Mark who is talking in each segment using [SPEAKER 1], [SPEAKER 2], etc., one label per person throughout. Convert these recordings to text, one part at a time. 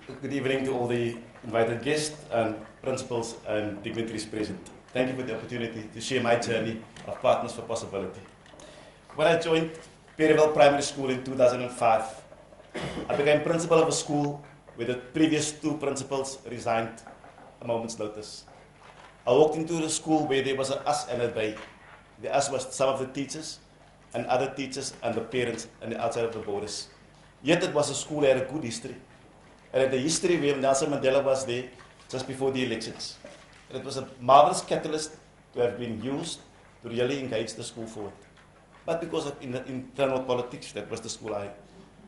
[SPEAKER 1] Good evening to all the invited guests and principals and dignitaries present. Thank you for the opportunity to share my journey of Partners for Possibility. When I joined Perivale Primary School in 2005, I became principal of a school where the previous two principals resigned a moment's notice. I walked into the school where there was an us and a they. The us was some of the teachers and other teachers and the parents and the outside of the borders. Yet it was a school that had a good history. And the history where Nelson Mandela was there just before the elections. And it was a marvelous catalyst to have been used to really engage the school forward. But because of internal politics, that was the school I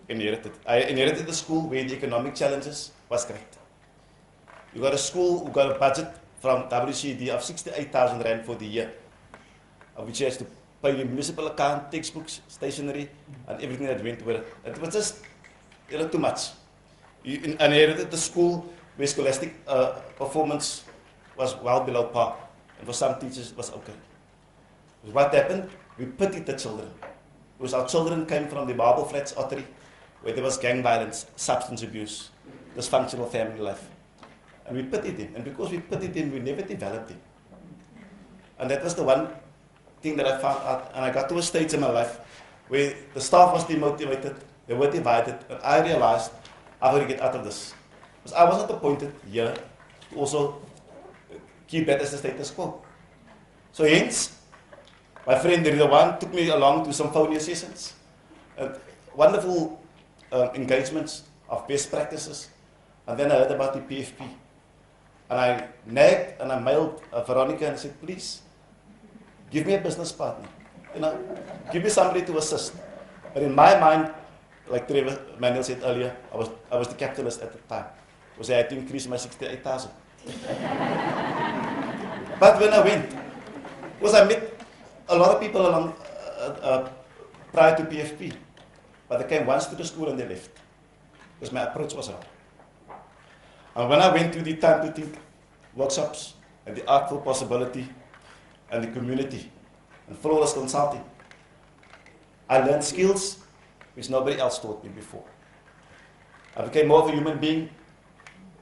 [SPEAKER 1] inherited. I inherited the school where the economic challenges was great. You got a school who got a budget from WCD of 68,000 Rand for the year, of which you has to pay the municipal account, textbooks, stationery, and everything that went with it. It was just too much. You inherited the school where scholastic performance was well below par, and for some teachers it was okay. What happened? We pitied the children, because our children came from the Marble Flats Ottery, where there was gang violence, substance abuse, dysfunctional family life. And we pitied them, and because we pitied them, we never developed them. And that was the one thing that I found out, and I got to a stage in my life where the staff was demotivated, they were divided, and I realized I've got to get out of this. Because I wasn't appointed here to also keep that as the status quo. So hence, my friend Ridwan took me along to some phone sessions, and wonderful engagements of best practices, and then I heard about the PFP. And I nagged and I mailed Veronica and said, please, give me a business partner. Give me somebody to assist. But in my mind, like Trevor Manuel said earlier, I was the capitalist at the time. I had to increase my 68,000. But when I went, because I met a lot of people along prior to PFP, but they came once to the school and they left, because my approach was wrong. And when I went to the Time to Think workshops and the Artful Possibility and the community and flawless consulting, I learned skills which nobody else taught me before. I became more of a human being,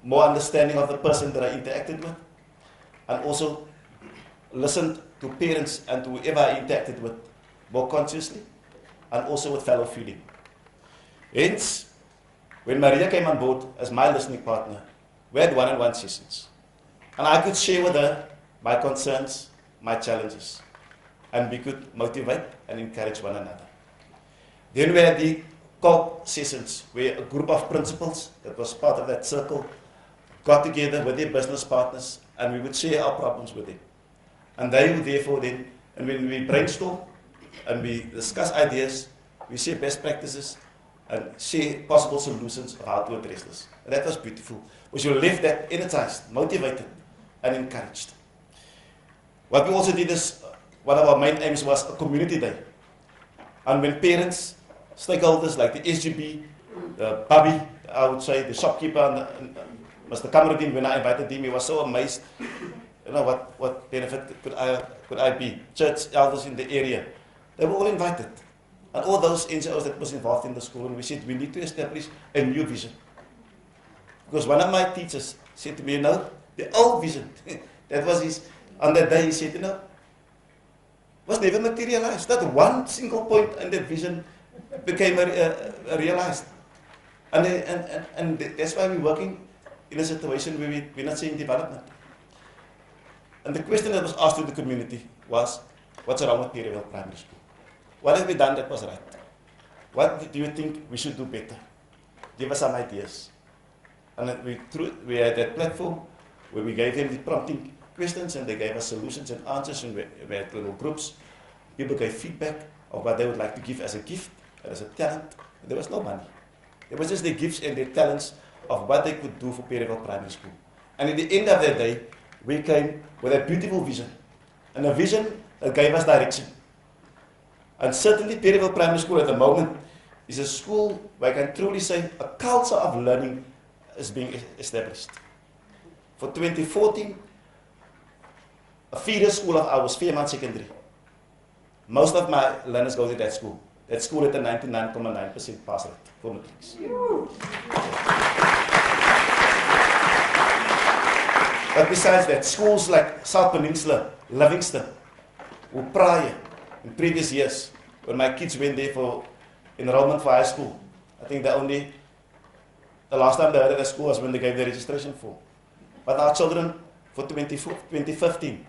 [SPEAKER 1] more understanding of the person that I interacted with, and also listened to parents and to whoever I interacted with more consciously, and also with fellow feeling. Hence, when Maria came on board as my listening partner, we had one-on-one sessions. And I could share with her my concerns, my challenges, and we could motivate and encourage one another. Then we had the co-op sessions, where a group of principals that was part of that circle got together with their business partners, and we would share our problems with them. And they would therefore then, and when we brainstorm and we discuss ideas, we share best practices and share possible solutions of how to address this. And that was beautiful, because you left that energized, motivated, and encouraged. What we also did is, one of our main aims was a community day. And when parents, stakeholders like the SGB, the Bobby, I would say, the shopkeeper, and Mr. Kamruddin, when I invited him, he was so amazed. What benefit could I be? Church elders in the area. They were all invited. And all those NGOs that was involved in the school, and we said, we need to establish a new vision. Because one of my teachers said to me, the old vision, that was his, on that day he said, was never materialized. That one single point in that vision became realized. And that's why we're working in a situation where we're not seeing development. And the question that was asked to the community was, what's wrong with Perivale Primary School? What have we done that was right? What do you think we should do better? Give us some ideas. And we had that platform where we gave them the prompting questions, and they gave us solutions and answers, and we had little groups. People gave feedback of what they would like to give as a gift, as a talent. There was no money. It was just their gifts and their talents of what they could do for Perivale Primary School. And at the end of that day, we came with a beautiful vision, and a vision that gave us direction. And certainly Perivale Primary School at the moment is a school where I can truly say a culture of learning is being established. For 2014, a feeder school of ours, Fairmount Secondary. Most of my learners go to that school. That school had a 99.9% pass rate for matrics. But besides that, schools like South Peninsula, Livingston, were prior, in previous years, when my kids went there for enrollment for high school, I think the last time they heard at the school was when they gave the registration form. But our children, for 2015,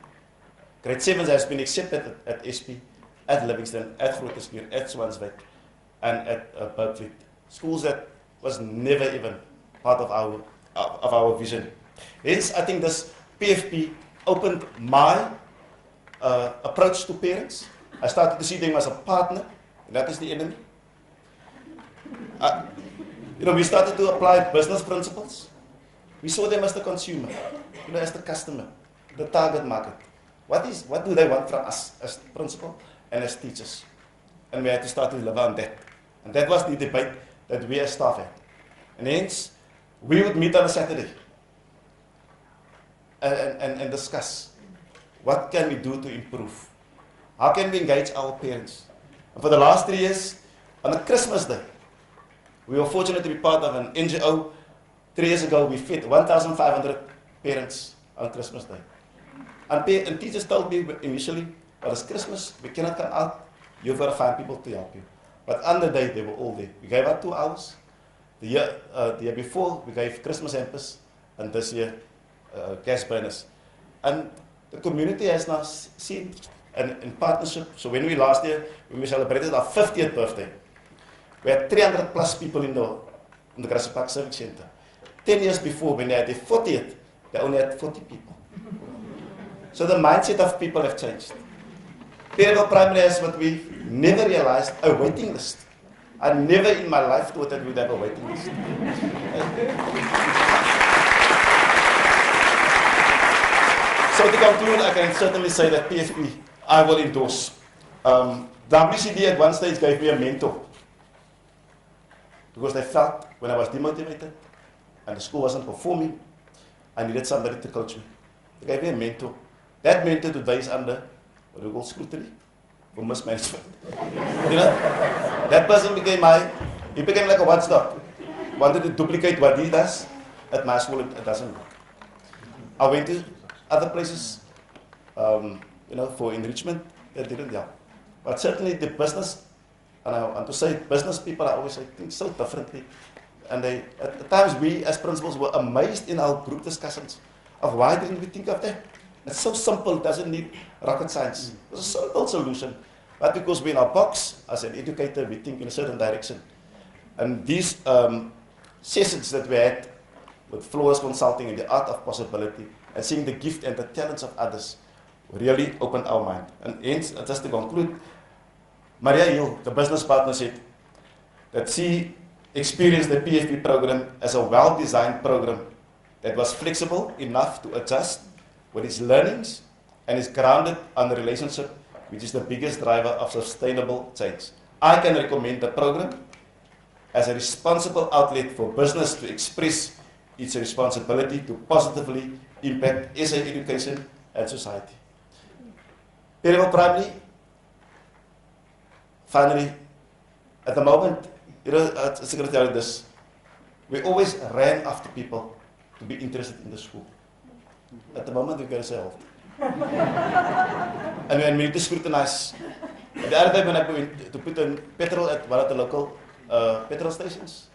[SPEAKER 1] grade 7s has been accepted at SP, at Livingston, at Grooterschuur, at Swanswyk, and at Berkeley. Schools that was never even part of our vision. Hence, I think this PFP opened my approach to parents. I started to see them as a partner, and that is the enemy. We started to apply business principles. We saw them as the consumer, as the customer, the target market. What do they want from us as principal and as teachers? And we had to start to deliver on that. And that was the debate that we as staff had. And hence, we would meet on a Saturday and discuss what can we do to improve. How can we engage our parents? And for the last 3 years, on a Christmas day, we were fortunate to be part of an NGO. 3 years ago, we fed 1,500 parents on Christmas Day. And teachers told me initially, well, it's Christmas, we cannot come out, you've got to find people to help you. But on the day, they were all there. We gave out 2 hours. The year before, we gave Christmas hampers, and this year, gas burners. And the community has now seen, and in partnership, so when we celebrated our 50th birthday, we had 300 plus people in the Grassy Park Civic Center. 10 years before, when they had their 40th, they only had 40 people. So the mindset of people have changed. Perivale Primary has what we never realized, a waiting list. I never in my life thought that we'd have a waiting list. So to conclude, I can certainly say that PFP, I will endorse. WCD at one stage gave me a mentor. Because they felt when I was demotivated and the school wasn't performing, I needed somebody to coach me. They gave me a mentor. That mentor today is under what we call scrutiny for mismanagement. That person became like a watchdog. Wanted to duplicate what he does. At my school, it doesn't work. I went to other places, for enrichment, that didn't help. But certainly the business, and I want to say business people, I always say think so differently. And at times we as principals were amazed in our group discussions of why didn't we think of that? It's so simple, it doesn't need rocket science. It's a simple solution. But because we're in our box, as an educator, we think in a certain direction. And these sessions that we had with Flores Consulting in the art of possibility and seeing the gift and the talents of others really opened our mind. And hence, just to conclude, Maria Hill, the business partner, said that she experienced the PFP program as a well-designed program that was flexible enough to adjust with its learnings and is grounded on the relationship, which is the biggest driver of sustainable change. I can recommend the program as a responsible outlet for business to express its responsibility to positively impact SA education and society. Perivale Primary, finally, at the moment, it's going to tell you this, we always ran after people to be interested in the school. At the moment, we've got to say hold. And we need to scrutinize. The other time when I went to put in petrol at one of the local petrol stations,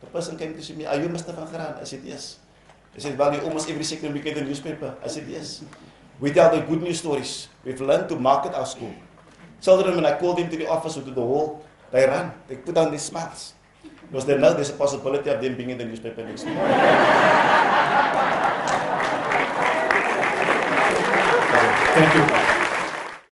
[SPEAKER 1] the person came to see me, are you Mr. Van Graan? I said, yes. He said, well, you almost every second week get the newspaper. I said, yes. We tell the good news stories. We've learned to market our school. Children, when I call them to the office or to the hall, they run. They put on their smiles. Because they know there's a possibility of them being in the newspaper next week. Thank you.